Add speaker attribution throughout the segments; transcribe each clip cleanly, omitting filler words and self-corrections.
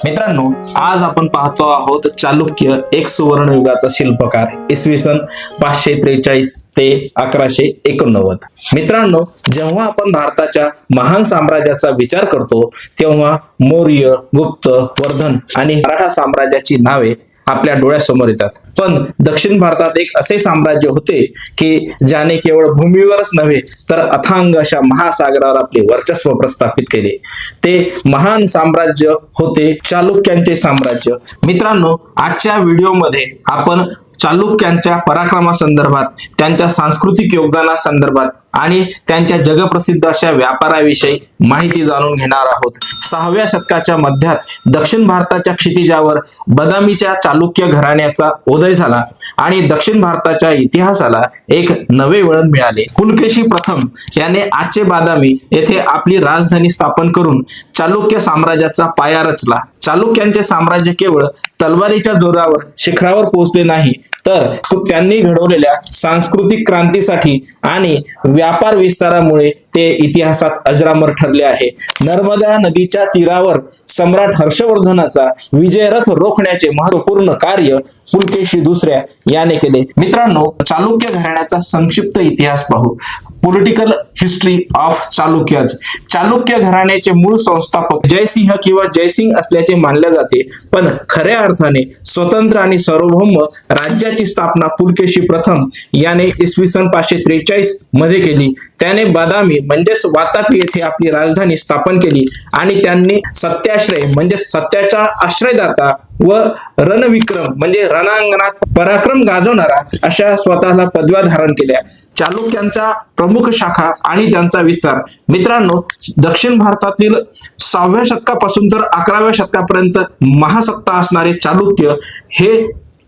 Speaker 1: मित्रांनो, आज आपण पाहतो आहोत चालुक्य एक सुवर्ण युगाचा शिल्पकार इसवी सन 543 ते 1189. मित्रांनो, जेव्हा आपण भारताच्या महान साम्राज्याचा विचार करतो तेव्हा मौर्य, गुप्त, वर्धन आणि मराठा साम्राज्याची नावे आपल्या डोळ्यासमोर येतात. पण दक्षिण भारतात एक असे साम्राज्य होते की ज्याने केवळ भूमीवरच नव्हे तर अथांग अशा महासागरावर आपले वर्चस्व प्रस्थापित केले. ते महान साम्राज्य होते चालुक्यांचे साम्राज्य. मित्रांनो, आजच्या व्हिडिओमध्ये आपण चालुक्यांच्या पराक्रमासंदर्भात, त्यांच्या सांस्कृतिक योगदानासंदर्भात आणि त्यांच्या जगप्रसिद्ध अशा व्यापाराविषयी माहिती जाणून घेणार आहोत. 6व्या शतकाच्या मध्यात दक्षिण भारताच्या क्षितिजावर बदामीच्या चालुक्य घराण्याचा उदय झाला आणि दक्षिण भारताच्या इतिहासाला एक नवे वळण मिळाले. पुलकेशी प्रथम याने आजचे बादामी येथे आपली राजधानी स्थापन करून चालुक्य साम्राज्याचा पाया रचला. चालुक्यांचे साम्राज्य केवळ तलवारीच्या जोरावर शिखरावर पोहोचले नाही, तर त्यांनी घडवलेल्या सांस्कृतिक क्रांतीसाठी आणि व्यापार विस्तारामुळे ते इतिहासात अजरामर ठरले आहे. नर्मदा नदीच्या तीरावर सम्राट हर्षवर्धनाचा विजयरथ रोखण्याचे महत्वपूर्ण कार्य पुलकेशी दुसऱ्या याने केले. मित्रांनो, चालुक्य घराण्याचा संक्षिप्त इतिहास पाहू. Political history of Chalukyas. Chalukya घराण्याचे मूळ संस्थापक जयसिंह किंवा जयसिंग असल्याचे मानले जाते, पण खऱ्या अर्थाने स्वतंत्र आणि सार्वभौम राज्याची स्थापना पुलकेशी प्रथम याने इसवी सन 543 मध्ये केली. त्याने बादामी म्हणजेच वातापी येथे आपली राजधानी स्थापन केली आणि त्यांनी सत्याश्रय म्हणजे सत्याचा आश्रयदाता व रणविक्रम म्हणजे रणांगणात पराक्रम गाजवणारा अशा स्वतःला पदव्या धारण केल्या. चालुक्यांचा प्रमुख शाखा आणि त्यांचा विस्तार. मित्रांनो, दक्षिण भारतातील 6व्या शतकापासून तर 11व्या शतकापर्यंत महासत्ता असणारे चालुक्य हे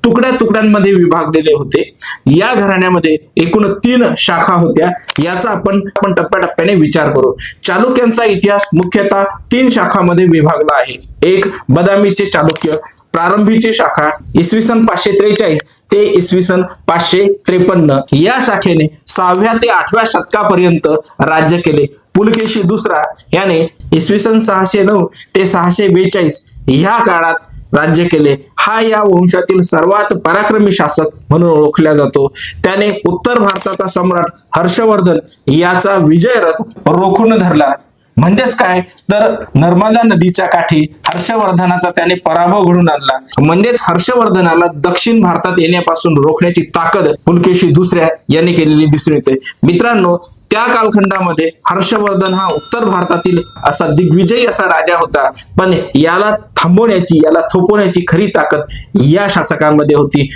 Speaker 1: तुकड्या तुकड्यांमध्ये विभागलेले होते. या घराण्यामध्ये एकूण 3 शाखा होत्या. याचा आपण टप्प्याटप्प्याने विचार करू. चालुक्यांचा इतिहास मुख्यतः 3 शाखांमध्ये विभागला आहे. एक, बदामीचे चालुक्य. प्रारंभीची शाखा इसवी सन 543 ते इसवी सन 553. या शाखेने 6व्या ते 8व्या शतकापर्यंत राज्य केले. पुलकेशी दुसरा याने इसवी सन 609 ते 642 या काळात राज्य केले. हा या वंशातील सर्वात पराक्रमी शासक म्हणून ओळखला जातो. त्याने उत्तर भारताचा सम्राट हर्षवर्धन याचा विजयरथ रोखून धरला. म्हणजेच काय, तर नर्मदा नदीच्या काठी हर्षवर्धनाचा त्याने पराभव घडून आणला. म्हणजेच हर्षवर्धनाला दक्षिण भारतात येण्यापासून रोखण्याची ताकद पुलकेशी दुसऱ्या याने केलेली दिसून येते. मित्रांनो, त्या कालखंडामध्ये हर्षवर्धन हा उत्तर भारतातील असा दिग्विजयी असा राजा होता, पण याला थांबवण्याची, याला थोपवण्याची खरी ताकद या शासकांमध्ये होती.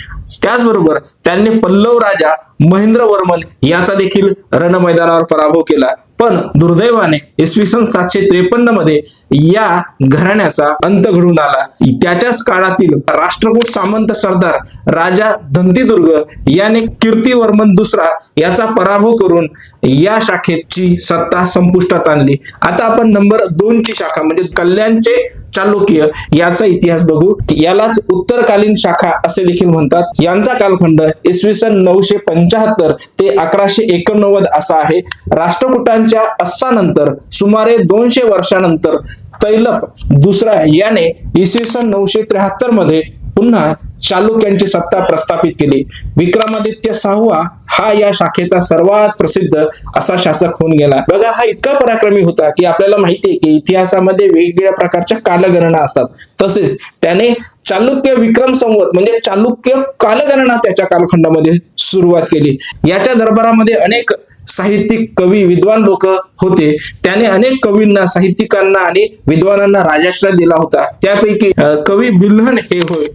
Speaker 1: त्याचबरोबर त्यांनी पल्लव राजा महेंद्रवर्मन याचा देखील रणमैदानावर पराभव केला. पण दुर्दैवाने इसवी सन 753 मध्ये या घराण्याचा अंत घडून आला. त्याच्याच काळातील राष्ट्रकूट सामंत सरदार राजा दंतीदुर्ग याने कीर्तिवर्मन दुसरा याचा पराभव करून या शाखेची सत्ता संपुष्टात आणली. आता आपण नंबर 2 ची शाखा म्हणजे कल्याणचे चालुक्य याचा इतिहास बघू. यालाच उत्तरकालीन शाखा असे देखील म्हणतात. यांचा कालखंड इसवी सन 975 ते 1189 असा आहे. राष्ट्रकूटांच्या अस्तानंतर सुमारे 200 वर्षानंतर तैलप दुसरा याने इसवी सन 973 मध्ये पुन्हा चालुक्यांची सत्ता प्रस्थापित केली. विक्रमादित्य 6वा हा या शाखेचा सर्वात प्रसिद्ध असा शासक होऊन गेला. बघा, हा इतका पराक्रमी होता की आपल्याला माहिती आहे की इतिहासामध्ये वेगवेगळ्या प्रकारच्या कालगणना असतात. तसेच त्याने चालुक्य विक्रम संवत म्हणजे चालुक्य कालगणना त्याच्या कालखंडामध्ये सुरुवात केली. याच्या दरबारामध्ये अनेक साहित्यिक, कवी, विद्वान लोक होते. त्याने अनेक कवींना, साहित्यिकांना आणि विद्वानांना राजाश्रय दिला होता. त्यापैकी कवी बिल्हण हे होय.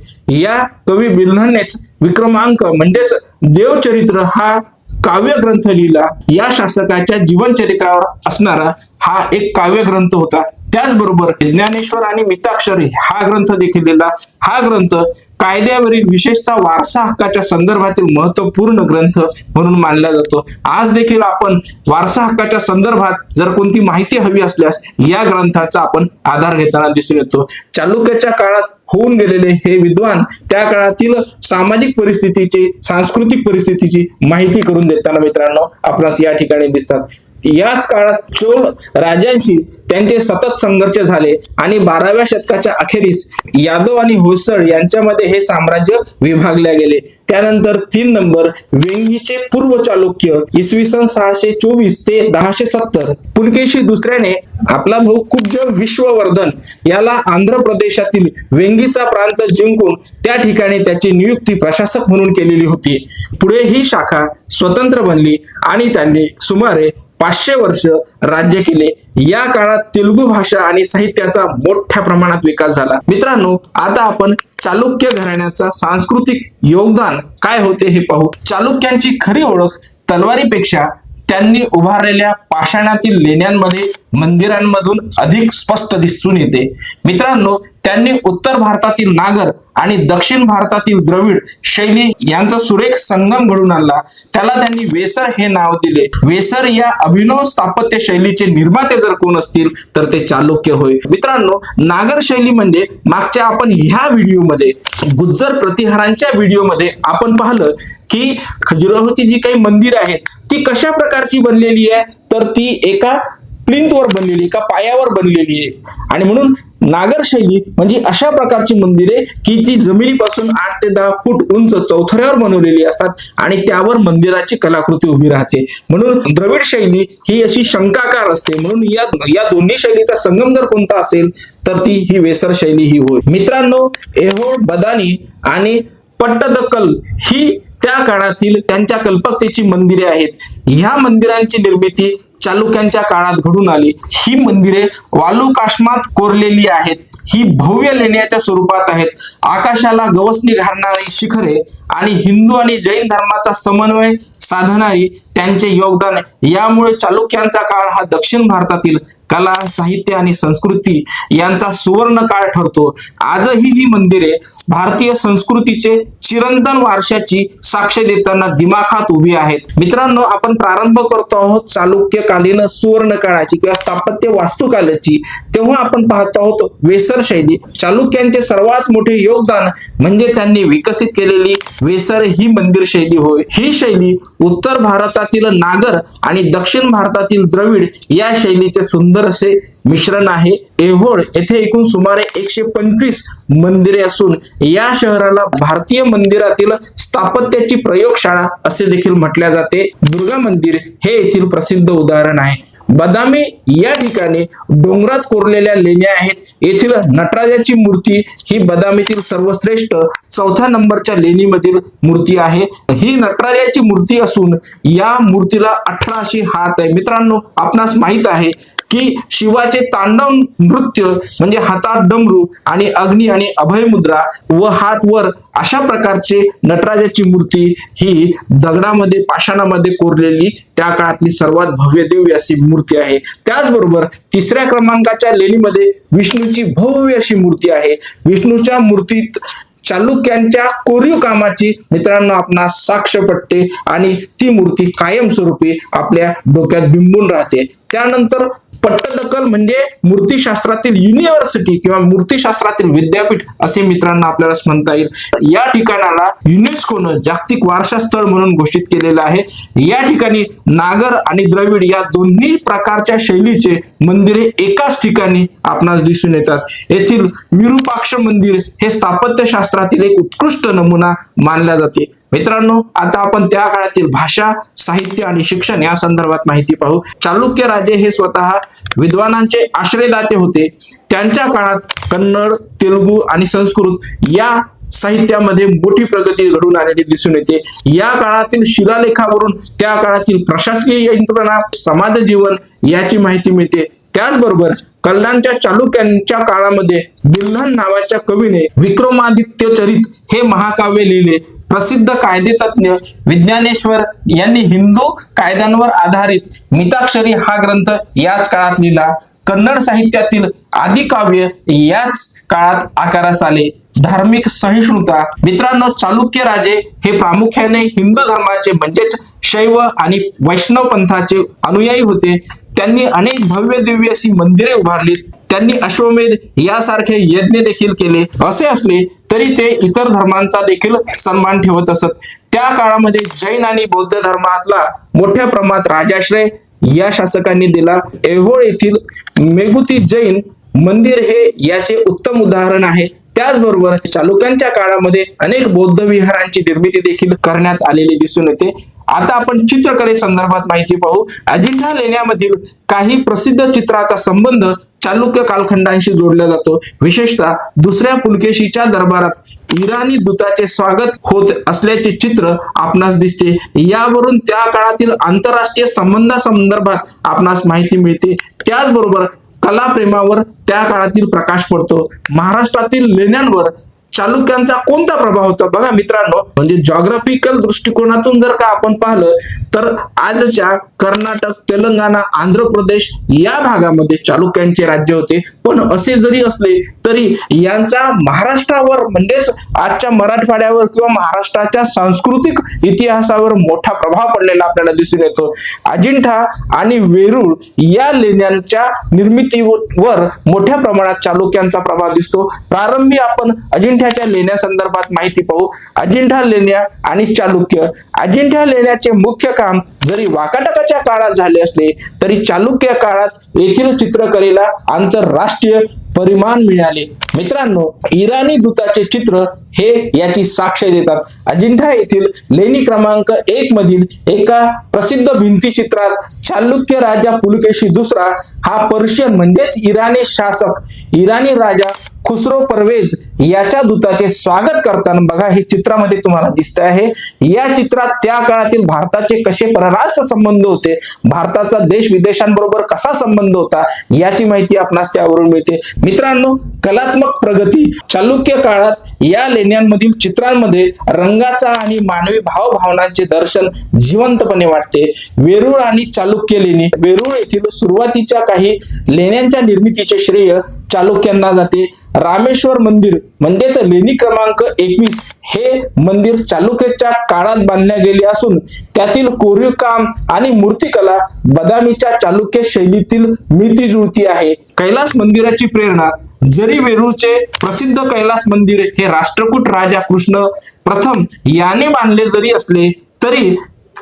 Speaker 1: या कवी बिल्हणनेच विक्रमांक म्हणजेच देवचरित्र हा काव्य ग्रंथ लिहिला. या शासकाच्या जीवनचरित्रावर असणारा हा एक काव्य ग्रंथ होता. त्याचबरोबर ज्ञानेश्वर आणि मिताक्षरी हा ग्रंथ देखील लिहिला. हा ग्रंथ कायद्यावरील विशेषतः वारसा हक्काच्या संदर्भातील महत्वपूर्ण ग्रंथ म्हणून मानला जातो. आज देखील आपण वारसा हक्काच्या संदर्भात जर कोणती माहिती हवी असल्यास या ग्रंथाचा आपण आधार घेताना दिसून येतो. चालुक्याच्या काळात होऊन गेलेले हे विद्वान त्या काळातील सामाजिक परिस्थितीची, सांस्कृतिक परिस्थितीची माहिती करून देताना मित्रांनो आपणास या ठिकाणी दिसतात. याच काळात चोळ राजांशी त्यांचे सतत संघर्ष झाले आणि 12व्या शतकाच्या अखेरीस यादव आणि होयसळ यांच्यामध्ये हे साम्राज्य विभागले गेले. त्यानंतर 3 नंबर वेंगीचे पूर्व चालुक्य इसवी सन 624 ते 1070 पुलकेशी दुसऱ्याने आपला भाऊ कुब्ज विश्ववर्धन याला आंध्र प्रदेशातील वेंगीचा प्रांत जिंकून त्या ठिकाणी त्याची नियुक्ती प्रशासक म्हणून केलेली होती. पुढे ही शाखा स्वतंत्र बनली आणि त्यांनी सुमारे 500 वर्ष राज्य केले. या काळात तेलुगू भाषा आणि साहित्याचा मोठ्या प्रमाणात विकास झाला. मित्रांनो, आता आपण चालुक्य घराण्याचा सांस्कृतिक योगदान काय होते हे पाहू. चालुक्यांची खरी ओळख तलवारीपेक्षा त्यांनी उभारलेल्या पाषाणातील लेण्यांमध्ये मंदिरांमधून अधिक स्पष्ट दिसून येते. मित्रांनो, त्यांनी उत्तर भारतातील नागर आणि दक्षिण भारतातील द्रविड शैली यांचा सुरेख संगम घडून आणला. त्याला त्यांनी वेसर हे नाव दिले. वेसर या अभिनव स्थापत्य शैलीचे निर्माते जर कोण असतील तर ते चालुक्य होय. मित्रांनो, नागर शैली म्हणजे मागच्या आपण ह्या व्हिडिओमध्ये गुज्जर प्रतिहारांच्या व्हिडिओमध्ये आपण पाहिलं की खजुराहोची जी काही मंदिरं आहेत ती कशा प्रकारची बनलेली आहे, तर ती एका प्लिंथवर बनलेली, एका पायावर बनलेली आहे. आणि म्हणून नागर शैली म्हणजे अशा प्रकारची मंदिरे की ती जमिनीपासून 8 ते 10 फूट उंच चौथऱ्यावर बनवलेली असतात आणि त्यावर मंदिराची कलाकृती उभी राहते. म्हणून द्रविड शैली ही अशी शंकाकार असते. म्हणून या दोन्ही शैलीचा संगम जर कोणता असेल तर ती ही वेसर शैली ही होय. मित्रांनो, ऐहोळ, बदानी आणि पट्टदकल ही त्या काळातील त्यांच्या कल्पकतेची मंदिरे आहेत. ह्या मंदिरांची निर्मिती चालुक्यांच्या काळात घडून आली. ही मंदिरे वालुकाश्मात कोरलेली आहेत. ही भव्य लेण्याच्या स्वरूपात आहेत. आकाशाला गवसणी घालणारी शिखरे आणि हिंदू आणि जैन धर्माचा समन्वय साधणारी त्यांचे योगदान, यामुळे चालुक्यांचा काळ हा दक्षिण भारतातील कला, साहित्य आणि संस्कृती यांचा सुवर्ण काळ ठरतो. आजही ही मंदिरे भारतीय संस्कृतीचे चिरंतन वारशाची साक्ष देताना दिमाखात उभी आहेत. मित्रांनो, आपण प्रारंभ करतो आहोत चालुक्यकालीन सुवर्ण काळाची किंवा स्थापत्य वास्तुकालाची. तेव्हा आपण पाहतो आहोत वेसर शैली. चालुक्यांचे सर्वात मोठे योगदान म्हणजे त्यांनी विकसित केलेली वेसर ही मंदिर शैली होय. ही शैली उत्तर भारतातील नागर आणि दक्षिण भारतातील द्रविड या शैलीचे सुंदर असे मिश्रण आहे. ऐहोळ येथे एकूण सुमारे 125 मंदिरे असून या शहराला भारतीय मंदिरातील स्थापत्याची प्रयोगशाळा असे देखील म्हटले जाते. दुर्गा मंदिर हे येथील प्रसिद्ध उदाहरण आहे. बदामी या ठिकाणी डोंगरात कोरलेल्या लेण्या आहेत. येथील नटराजाची मूर्ती ही बदामीतील सर्वश्रेष्ठ 4थ्या नंबरच्या लेणीमधील मूर्ती आहे. ही नटराजाची मूर्ती असून या मूर्तीला 18 अशी हात आहे. मित्रांनो, आपणास माहित आहे की शिवाचे तांडव नृत्य म्हणजे हातात डमरू आणि अग्नी आणि अभय मुद्रा व हात वर अशा प्रकारचे नटराजाची मूर्ती ही दगडामध्ये पाषाणामध्ये कोरलेली त्या काळातली सर्वात भव्य दिव्य अशी मूर्ती आहे. त्याचबरोबर 3ऱ्या क्रमांकाच्या लेणीमध्ये विष्णूची भव्य अशी मूर्ती आहे. विष्णूच्या मूर्तीत चालुक्यांच्या कोरीव कामाची मित्रांनो आपणास साक्ष पटते आणि ती मूर्ती कायमस्वरूपी आपल्या डोक्यात बिंबून राहते. त्यानंतर पट्टदकल म्हणजे मूर्तिशास्त्रातील युनिव्हर्सिटी किंवा मूर्तिशास्त्रातील विद्यापीठ असे मित्रांनो आपल्याला म्हणता येईल. या ठिकाणाला युनेस्कोनं जागतिक वारसा स्थळ म्हणून घोषित केलेलं आहे. या ठिकाणी नागर आणि द्रविड या दोन्ही प्रकारच्या शैलीचे मंदिरे एकाच ठिकाणी आपणास दिसून येतात. येथील विरूपाक्ष मंदिर हे स्थापत्यशास्त्रातील एक उत्कृष्ट नमुना मानल्या जाते. मित्रांनो, आता आपण त्या काळातील भाषा, साहित्य आणि शिक्षण या संदर्भात माहिती पाहू. चालुक्य राजे हे स्वतः विद्वानांचे आश्रयदाते होते. त्यांच्या काळात कन्नड, तेलुगू आणि संस्कृत या साहित्यामध्ये मोठी प्रगती घडून आलेली दिसून येते. या काळातील शिलालेखावरून त्या काळातील प्रशासकीय यंत्रणा, समाज जीवन याची माहिती मिळते. त्याचबरोबर कल्याणच्या चालुक्यांच्या काळामध्ये बिल्हण नावाच्या कवीने विक्रमादित्य चरित हे महाकाव्य लिहिले. प्रसिद्ध कायदेतज्ञ विज्ञानेश्वर यांनी हिंदू कायद्यांवर आधारित मिताक्षरी हा ग्रंथ याच काळात लिहिला. कन्नड साहित्यातील आदिकाव्य याच काळात आकारास आले. धार्मिक सहिष्णुता. मित्रांनो, चालुक्य राजे हे प्रामुख्याने हिंदू धर्माचे म्हणजेच शैव आणि वैष्णव पंथाचे अनुयायी होते. त्यांनी अनेक भव्य दिव्य अशी मंदिरे उभारलीत. त्यांनी अश्वमेध यासारखे यज्ञ देखील केले. असे असले तरी ते इतर धर्मांचा देखील सन्मान ठेवत असत. त्या काळामध्ये जैन आणि बौद्ध धर्मातला मोठ्या प्रमाणात राजाश्रय या शासकांनी दिला. ऐहोळ येथील मेगुती जैन मंदिर हे याचे उत्तम उदाहरण आहे. त्याचबरोबर चालुक्यांच्या काळामध्ये अनेक बौद्ध विहारांची निर्मिती देखील करण्यात आलेली दिसून येते. आता आपण चित्रकले संदर्भात माहिती पाहू. अजिंठा लेण्यामधील काही प्रसिद्ध चित्राचा संबंध चालुक्य कालखंडाशी जोडला जातो. विशेषतः दुसऱ्या पुलकेशीच्या दरबारात इराणी दूताचे स्वागत होत असल्याचे चित्र आपणास दिसते. यावरून त्या काळातील आंतरराष्ट्रीय संबंधासंदर्भात आपणास माहिती मिळते. त्याचबरोबर कलाप्रेमावर त्या काळातील प्रकाश पडतो. महाराष्ट्रातील लेण्यांवर चालुक्यांचा कोणता प्रभाव होता बघा मित्रांनो, म्हणजे जॉग्राफिकल दृष्टिकोनातून जर का आपण पाहिलं तर आजच्या कर्नाटक, तेलंगणा, आंध्र प्रदेश या भागामध्ये चालुक्यांचे राज्य होते. पण असे जरी असले तरी यांचा महाराष्ट्रावर म्हणजेच आजच्या मराठवाड्यावर किंवा महाराष्ट्राच्या सांस्कृतिक इतिहासावर मोठा प्रभाव पडलेला आपल्याला दिसून येतो. अजिंठा आणि वेरूळ या लेण्यांच्या निर्मितीवर मोठ्या प्रमाणात चालुक्यांचा प्रभाव दिसतो. प्रारंभी आपण अजिंठ्याच्या लेण्या संदर्भात माहिती पाहू. अजिंठा लेण्या आणि चालुक्य. अजिंठा लेण्याचे मुख्य काम जरी वाकाटकाच्या काळात झाले असले तरी चालुक्य काळात येथील चित्रकलेला आंतरराष्ट्रीय परिमाण मिळाले. मित्रांनो, इराणी दूताचे चित्र हे याची साक्ष देतात. अजिंठा येथील लेणी क्रमांक 1 मधील एका प्रसिद्ध भिंतीचित्रात चालुक्य राजा पुलकेशी दुसरा हा पर्शियन म्हणजेच इराणी शासक, इराणी राजा खुसरो परवेज याच्या दूताचे स्वागत करताना बघा हे चित्रामध्ये तुम्हाला दिसत आहे. या चित्रात त्या काळातील भारताचे कसे परराष्ट्र संबंध होते, भारताचा देश विदेशांबरोबर कसा संबंध होता याची माहिती आपणास त्यावरून मिळते. मित्रांनो, कलात्मक प्रगती. चालुक्य काळात या लेण्यांमधील चित्रांमध्ये रंगाचा आणि मानवी भावभावनांचे दर्शन जिवंतपणे वाटते. वेरूळ आणि चालुक्य लेणी. वेरूळ येथील सुरुवातीच्या काही लेण्यांच्या निर्मितीचे श्रेय चालुक्यांना जाते. रामेश्वर मंदिर म्हणजेच लेणी क्रमांक 21 हे मंदिर चालुक्याच्या काळात बांधले गेले असून त्यातील कोरीव काम आणि मूर्तिकला बदामीच्या चालुक्य शैलीतील मिळती जुळती आहे. कैलास मंदिराची प्रेरणा. जरी वेरूळचे प्रसिद्ध कैलास मंदिर हे राष्ट्रकूट राजा कृष्ण प्रथम याने बांधले जरी असले तरी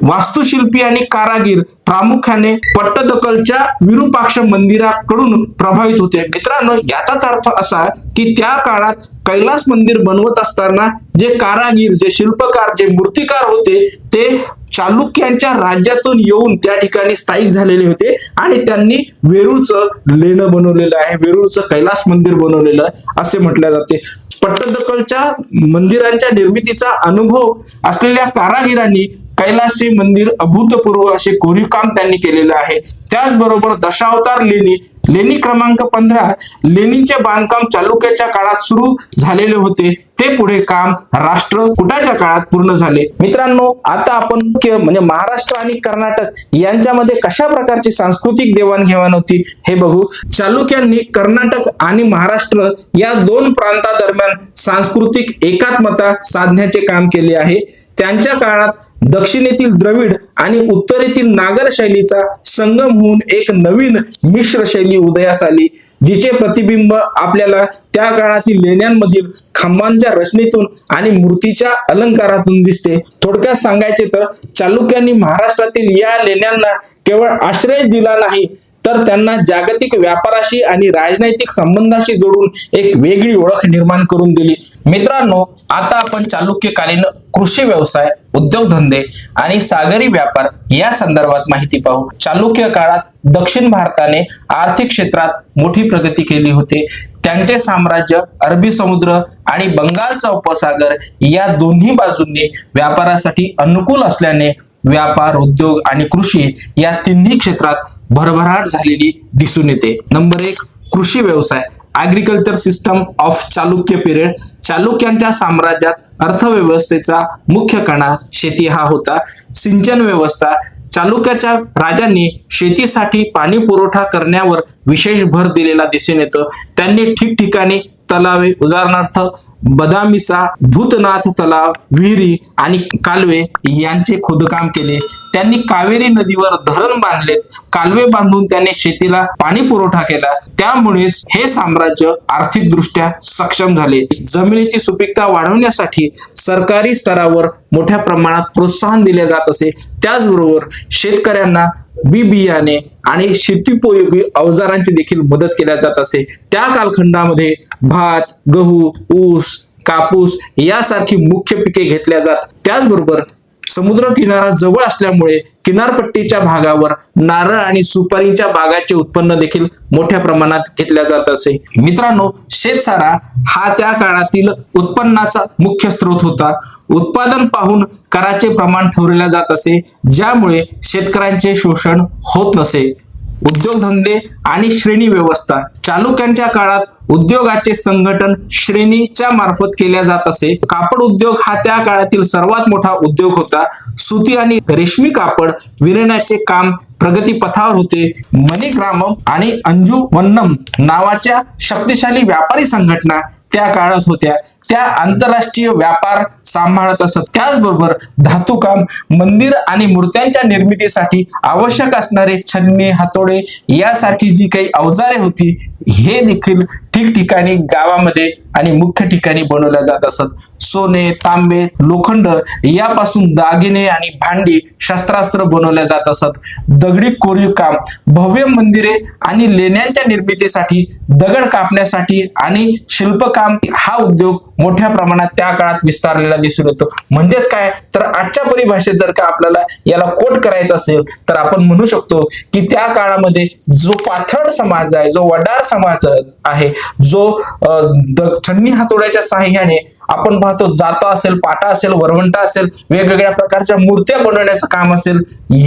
Speaker 1: वास्तुशिल्पी आणि कारागीर प्रामुख्याने पट्टदकलच्या विरूपाक्ष मंदिराकडून प्रभावित होते. मित्रांनो, याचाच अर्थ असा की त्या काळात कैलास मंदिर बनवत असताना जे कारागीर, जे शिल्पकार, जे मूर्तिकार होते ते चालुक्यांच्या राज्यातून येऊन त्या ठिकाणी स्थायिक झालेले होते आणि त्यांनी वेरूळचं लेणं बनवलेलं आहे, वेरूळचं कैलास मंदिर बनवलेलं असे म्हटले जाते. पट्टदकलच्या मंदिरांच्या निर्मितीचा अनुभव असलेल्या कारागिरांनी कैलासचे मंदिर अभूतपूर्व असे कोरीव काम त्यांनी केलेलं आहे. त्याचबरोबर दशावतार लेणी. लेणी क्रमांक 15 लेणीचे बांधकाम चालुक्याच्या काळात सुरू झालेले होते. ते पुढे काम राष्ट्रकूटाच्या काळात पूर्ण झाले. मित्रांनो, आता आपण म्हणजे महाराष्ट्र आणि कर्नाटक यांच्यामध्ये कशा प्रकारची सांस्कृतिक देवाणघेवाण होती हे बघू. चालुक्यांनी कर्नाटक आणि महाराष्ट्र या दोन प्रांतादरम्यान सांस्कृतिक एकात्मता साधण्याचे काम केले आहे. त्यांच्या काळात दक्षिणेतील द्रविड आणि उत्तरेतील नागर शैलीचा संगम होऊन एक नवीन मिश्र शैली उदयास आली, जिचे प्रतिबिंब आपल्याला त्या काळातील लेण्यांमधील खांबांच्या रचनेतून आणि मूर्तीच्या अलंकारातून दिसते. थोडक्यात सांगायचे तर चालुक्यांनी महाराष्ट्रातील या लेण्यांना केवळ आश्रय दिला नाही तर त्यांना जागतिक व्यापाराशी आणि राजनैतिक संबंधाशी जोडून एक वेगळी ओळख निर्माण करून दिली. मित्रांनो, आता आपण चालुक्यकालीन कृषी व्यवसाय, उद्योगधंदे आणि सागरी व्यापार या संदर्भात माहिती पाहू. चालुक्य काळात दक्षिण भारताने आर्थिक क्षेत्रात मोठी प्रगती केली होती. त्यांचे साम्राज्य अरबी समुद्र आणि बंगालचा उपसागर या दोन्ही बाजूंनी व्यापारासाठी अनुकूल असल्याने व्यापार, उद्योग आणि कृषी या तिन्ही क्षेत्रात भरभराट झालेली दिसून येते. नंबर 1, कृषी व्यवसाय. Agriculture system of Chalukya period. चालुक्यांच्या साम्राज्यात अर्थव्यवस्थेचा मुख्य कणा शेती हा होता. सिंचन व्यवस्था. चालुक्याच्या राजांनी शेतीसाठी पाणी पुरवठा करण्यावर विशेष भर दिलेला दिसून येतो. त्यांनी ठिकठिकाणी तलावे, उदाहरणार्थ बदामीचा भूतनाथ तलाव, विहिरी आणि कालवे यांचे खोदकाम केले. त्यांनी कावेरी नदीवर धरण बांधलेत. कालवे बांधून त्यांनी शेतीला पाणी पुरवठा केला. त्यामुळेच हे साम्राज्य आर्थिक दृष्ट्या सक्षम झाले. जमिनीची सुपीकता वाढवण्यासाठी सरकारी स्तरावर मोठ्या प्रमाणात प्रोत्साहन दिले जात असे. त्याचबरोबर शेतकऱ्यांना बी बियाणे आणि शेतीोपयोगी अवजारांची देखील मदत केल्या जात असे. त्या कालखंडामध्ये भात, गहू, ऊस, कापूस यासारखी मुख्य पिके घेतल्या जात. त्याचबरोबर समुद्र किनारा जवळ असल्यामुळे किनारपट्टीच्या भागावर नारळ आणि सुपारीच्या बागाचे उत्पन्न देखील मोठ्या प्रमाणात घेतल्या जात असे. मित्रांनो, शेतसारा हा त्या काळातील उत्पन्नाचा मुख्य स्रोत होता. उत्पादन पाहून कराचे प्रमाण ठरवले जात असे, ज्यामुळे शेतकऱ्यांचे शोषण होत नसे. उद्योगधंदे आणि श्रेणी व्यवस्था. चालुक्यांच्या काळात उद्योगाचे संघटन श्रेणीच्या मार्फत केल्या जात असे. कापड उद्योग हा त्या काळातील सर्वात मोठा उद्योग होता. सुती आणि रेशमी कापड विणण्याचे काम प्रगतीपथावर होते. मणिग्रामम आणि अंजुमन्नम नावाच्या शक्तिशाली व्यापारी संघटना त्या काळात होत्या. त्या आंतरराष्ट्रीय व्यापार सांभाळत असत. त्याचबरोबर धातुकाम, मंदिर आणि मूर्त्यांच्या निर्मितीसाठी आवश्यक असणारे छन्नी, हातोडे यासारखी जी काही अवजारे होती, हे देखील ठिकठिकाणी गावामध्ये आणि मुख्य ठिकाणी बनवल्या जात असत. सोने, तांबे, लोखंड यापासून दागिने आणि भांडी, शस्त्रास्त्र बनवल्या जात असत. दगडी कोरीव काम, भव्य मंदिरे आणि लेण्यांच्या निर्मितीसाठी, दगड कापण्यासाठी आणि शिल्पकाम हा उद्योग मोठ्या प्रमाणात त्या काळात विस्तारलेला दिसून येतो. म्हणजेच काय तर आजच्या परिभाषेत जर का आपल्याला याला कोट करायचं असेल तर आपण म्हणू शकतो की त्या काळामध्ये जो पाथर्ड समाज आहे, जो वडार समाज आहे, जो छन्नी हातोड्याच्या साहाय्याने आपण पाहतो जाता असेल, पाटा असेल, वरवंटा असेल, वेगवेगळ्या प्रकारच्या मूर्त्या बनवण्याचं काम असेल,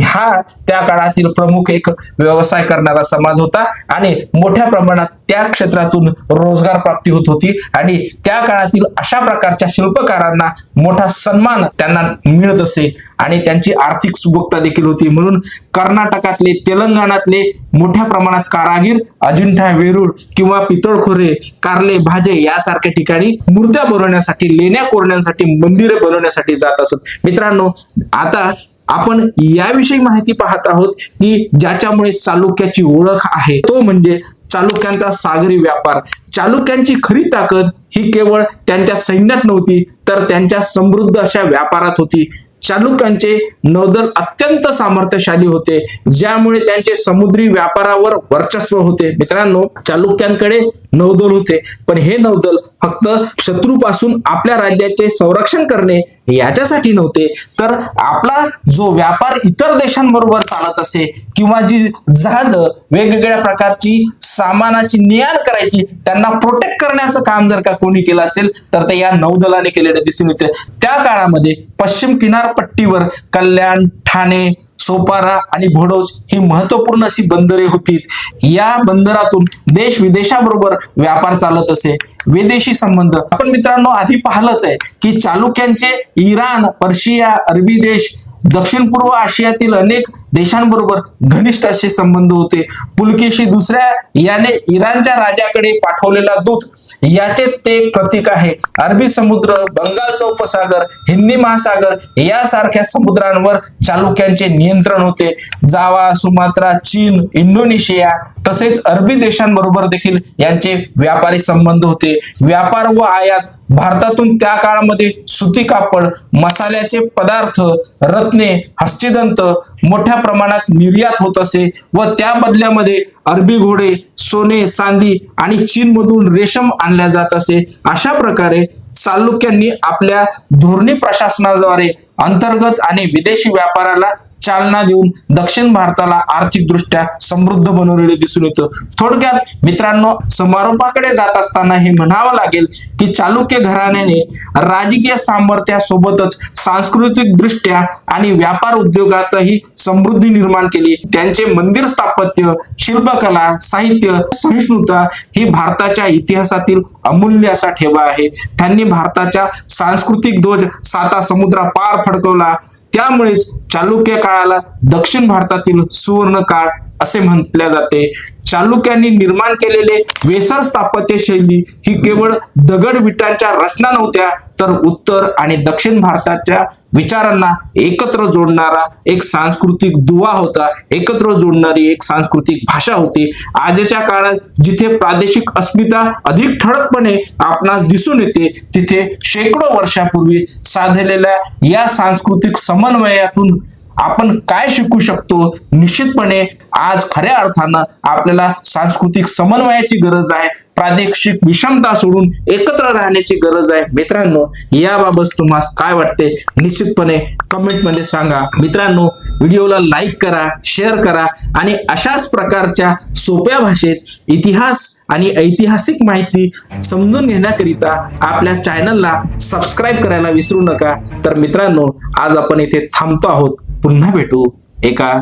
Speaker 1: हा त्या काळातील प्रमुख एक व्यवसाय करणारा समाज होता आणि मोठ्या प्रमाणात त्या क्षेत्रातून रोजगार प्राप्ती होत होती आणि त्या काळातील अशा प्रकारच्या शिल्पकारांना मोठा सन्मान त्यांना मिळत असे आणि त्यांची आर्थिक सुबकता देखील होती. म्हणून कर्नाटकातले, तेलंगणातले मोठ्या प्रमाणात कारागीर अजिंठा, वेरूळ किंवा पितळखोरे, कारले, भाजे यासारख्या ठिकाणी मूर्त्या बनवण्यासाठी, लेण्या कोरण्यासाठी, मंदिरे बनवण्यासाठी जात असत. मित्रांनो, आता आपण याविषयी माहिती पाहत आहोत की ज्याच्यामुळे चालुक्याची ओळख आहे, तो म्हणजे चालुक्यांचा सागरी व्यापार. चालुक्यांची खरी ताकद ही केवळ त्यांच्या सैन्यात नव्हती, तर त्यांच्या समृद्ध अशा व्यापारात होती. चालुक्यांचे नौदल अत्यंत सामर्थ्यशाली होते, ज्यामुळे त्यांचे समुद्री व्यापारावर वर्चस्व होते. मित्रांनो, चालुक्यांकडे नौदल होते, पण हे नौदल फक्त शत्रूपासून आपल्या राज्याचे संरक्षण करणे याच्यासाठी नव्हते, तर आपला जो व्यापार इतर देशांबरोबर चालत असे किंवा जी जहाज वेगवेगळ्या प्रकारची सामानाची ने-आण करायची, त्यांना प्रोटेक्ट करण्याचं काम जर का कोणी केलं असेल तर ते या नौदलाने केलेलं दिसून येते. त्या काळामध्ये पश्चिम किनारपट्टीवर कल्याण, ठाणे, सोपारा आणि भडोस ही महत्वपूर्ण अशी बंदरे होती. या बंदरातून देश विदेशाबरोबर व्यापार चालत असे. विदेशी संबंध आपण मित्रांनो आधी पाहिलंच आहे की चालुक्यांचे इराण, पर्शिया, अरबी देश, दक्षिण पूर्व आशियातील अनेक देशांबरोबर घनिष्ठ असे संबंध होते. पुलकेशी दुसऱ्या याने इराणच्या राजाकडे पाठवलेला दूत याचे ते प्रतीक आहे. अरबी समुद्र, बंगालचा उपसागर, हिंदी महासागर यासारख्या समुद्रांवर चालुक्यांचे नियंत्रण होते. जावा, सुमात्रा, चीन, इंडोनेशिया तसेच अरबी देशांबरोबर देखील यांचे व्यापारी संबंध होते. व्यापार व आयात भारतातून त्या काळामध्ये सुती कापड, मसाल्याचे पदार्थ, रत्ने, हस्तिदंत मोठ्या प्रमाणात निर्यात होत असे व त्या बदल्यामध्ये अरबी घोडे, सोने, चांदी आणि चीनमधून रेशम आणल्या जात असे. अशा प्रकारे चालुक्यांनी आपल्या धोरणी प्रशासनाद्वारे अंतर्गत आणि विदेशी व्यापाराला चालना देऊन दक्षिण भारताला आर्थिकदृष्ट्या समृद्ध बनवलेले दिसून येतं. थोडक्यात मित्रांनो, समारोपाकडे जात असताना हे म्हणावं लागेल की चालुक्य घराण्याने राजकीय सामर्थ्यासोबतच सांस्कृतिक दृष्ट्या आणि व्यापार उद्योगातही समृद्धी निर्माण केली. त्यांचे मंदिर स्थापत्य, शिल्पकला, साहित्य, सहिष्णुता ही भारताच्या इतिहासातील अमूल्य असा ठेवा आहे. त्यांनी भारताच्या सांस्कृतिक ध्वज साता समुद्रा पार फडकवला. त्यामुळेच चालुक्य काळाला दक्षिण भारतातील सुवर्ण काळ असे म्हटले जाते. चालुक्यांनी निर्माण केलेले वेसर स्थापत्य शैली ही केवळ दगड विटांच्या रचना नव्हत्या, तर उत्तर आणि दक्षिण भारताच्या विचारांना एकत्र जोडणारा एक सांस्कृतिक दुवा होता, एकत्र जोडणारी एक सांस्कृतिक भाषा होती. आजच्या काळात जिथे प्रादेशिक अस्मिता अधिक ठळकपणे आपणास दिसून येते, तिथे शेकडो वर्षापूर्वी साधलेल्या या सांस्कृतिक समन्वयातून आपण काय शिकू शकतो? निश्चितपणे आज खऱ्या अर्थानं आपल्याला सांस्कृतिक समन्वयाची गरज आहे. प्रादेशिक विषमता सोडून एकत्र राहण्याची गरज आहे. मित्रांनो, याबाबत तुम्हाला काय वाटते? निश्चितपणे कमेंट मध्ये सांगा. मित्रांनो, व्हिडिओला लाईक करा, शेअर करा आणि अशाच प्रकारच्या सोप्या भाषेत इतिहास आणि ऐतिहासिक माहिती समजून घेण्याकरिता आपल्या चॅनलला सबस्क्राईब करायला विसरू नका. तर मित्रांनो, आज आपण इथे थांबतो आहोत. पुन्हा भेटू एका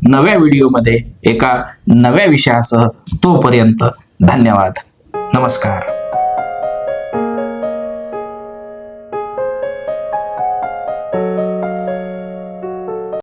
Speaker 1: नव्या व्हिडिओमध्ये एका नव्या विषयासह. तोपर्यंत धन्यवाद. नमस्कार.